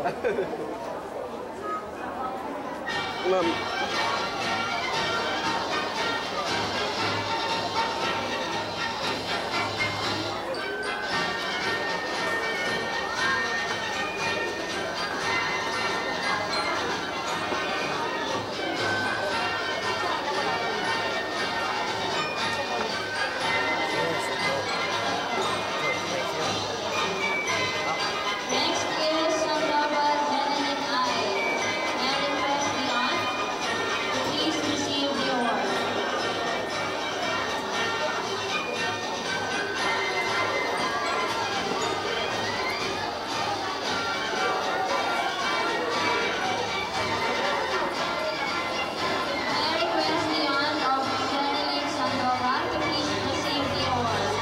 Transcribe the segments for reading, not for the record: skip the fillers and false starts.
Ma'am. Next is Sandoval Jeneline I. May I request the aunt to please receive the award. May I request the aunt of Jeneline Sandoval to please receive the award.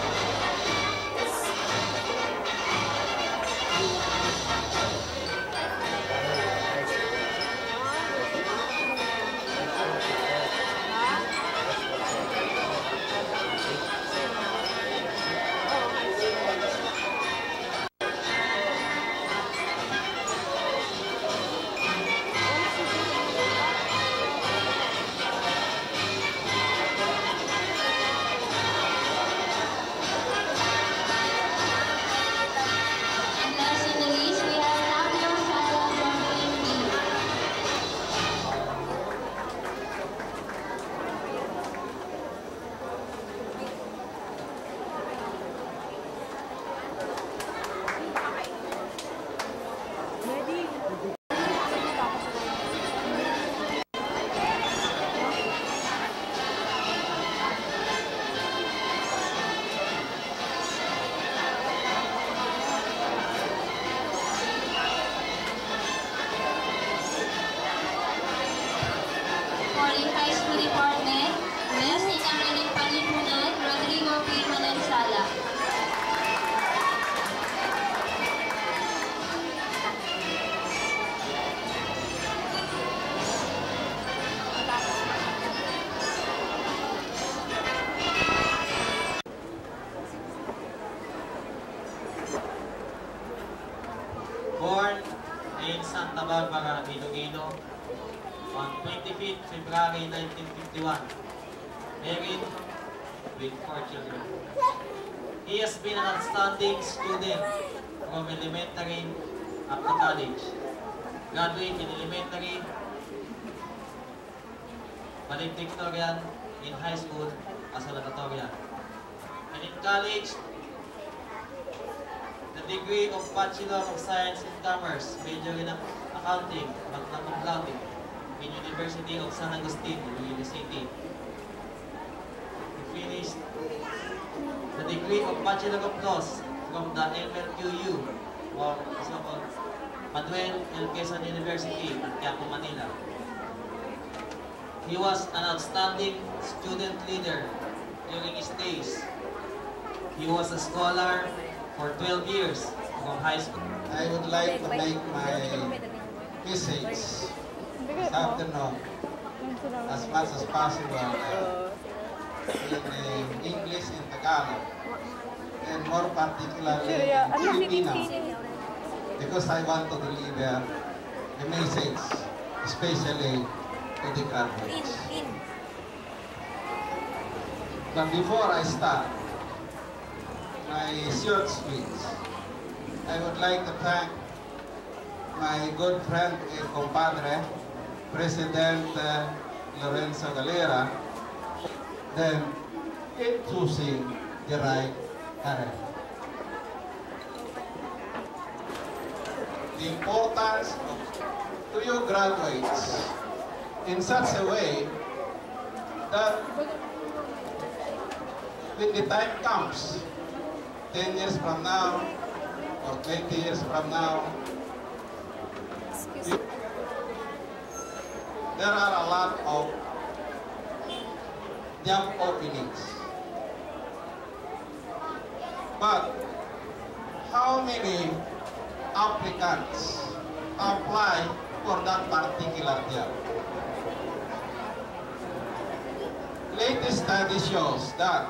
And last but not least, we have Fabio Sala from PNP. For the high school department, West Inamiling Palipunan, Rodrigo P. Manansala. Born in Santa Barbara, Iloilo, on 25th February 1951, married with 4 children. He has been an outstanding student from elementary up to college. Graduate in elementary, valedictorian in high school as a salutatorian. And in college, the degree of Bachelor of Science in Commerce, major in accounting, magna cum laude, in University of San Agustin, Iloilo City. He finished the degree of Bachelor of Laws from the MLQU, or so-called Manuel L. Quezon University at Quiapo, Manila. He was an outstanding student leader during his days. He was a scholar for 12 years from high school. I would like to make my message this afternoon as much as possible in English and Tagalog, and more particularly in Filipino, because I want to deliver the message, especially to the graduates. But before I start my short speech, I would like to thank my good friend and compadre, President Lorenzo Galera, then in choosing the right career. The importance to you graduates in such a way that when the time comes, 10 years from now or 20 years from now, there are a lot of job openings. But how many applicants apply for that particular job? Latest study shows that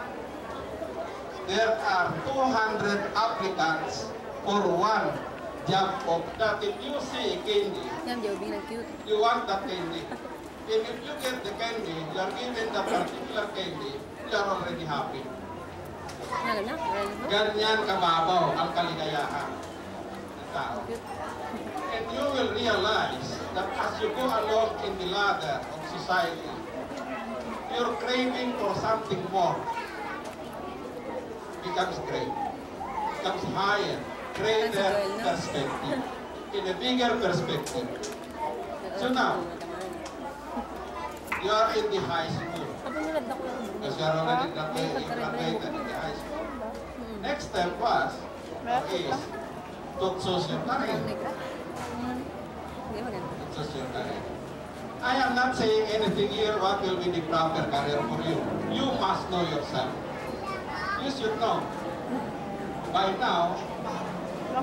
there are 200 applicants for one job of that if you see a candy, Yan, Joby, nag-cute. you want that candy. And if you get the candy, you are given the particular candy, you are already happy. Alam na, alam mo? Ganyan kababaw ang kaligayahan ng tao. And you will realize that as you go along in the ladder of society, your craving for something more becomes great, becomes higher, greater perspective, in a bigger perspective. So now, you are in the high school. Kapag nilad na ko lang. Because you are already graduated in the high school. Next step was, is to choose your career. Hindi maganda. Choose your career. I am not saying anything here what will be the proper career for you. You must know yourself. You should know. By now,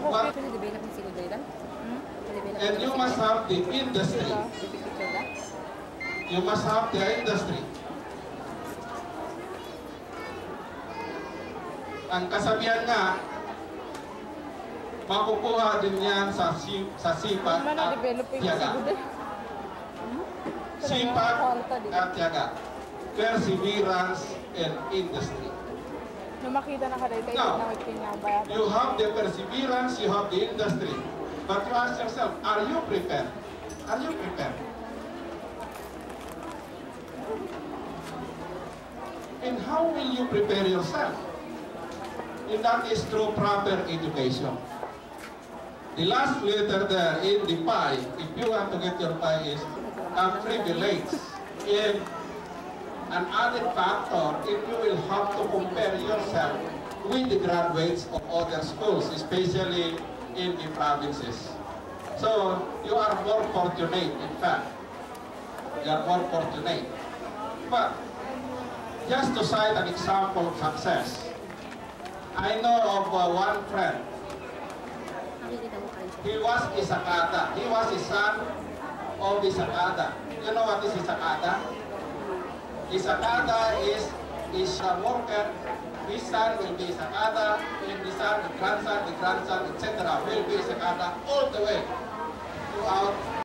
what, Pinidevelop ni Sigurd Daylan? and you must have the industry. Pipicture ba? You must have the industry. Ang kasabihan nga, makukuha din yan sa sipag at tiyaga. Sipag at tiyaga. Perseverance and industry. Nung makita na kada ito, Now, na niya ang bayan. you have the perseverance, you have the industry. But you ask yourself, are you prepared? Are you prepared? And how will you prepare yourself? And that is through proper education. The last letter there in the pie, if you want to get your pie, is a privilege. And an added factor, if you will have to compare yourself with the graduates of other schools, especially in the provinces. So, you are more fortunate, in fact. You are more fortunate. But, just to cite an example of success, I know of one friend. Nakikita mo kayo siya. He was Isakada. He was a son of Isakada. You know what is Isakada? Isakada is a worker. His son will be Isakada, and the son, the grandson, etc. will be Isakada all the way throughout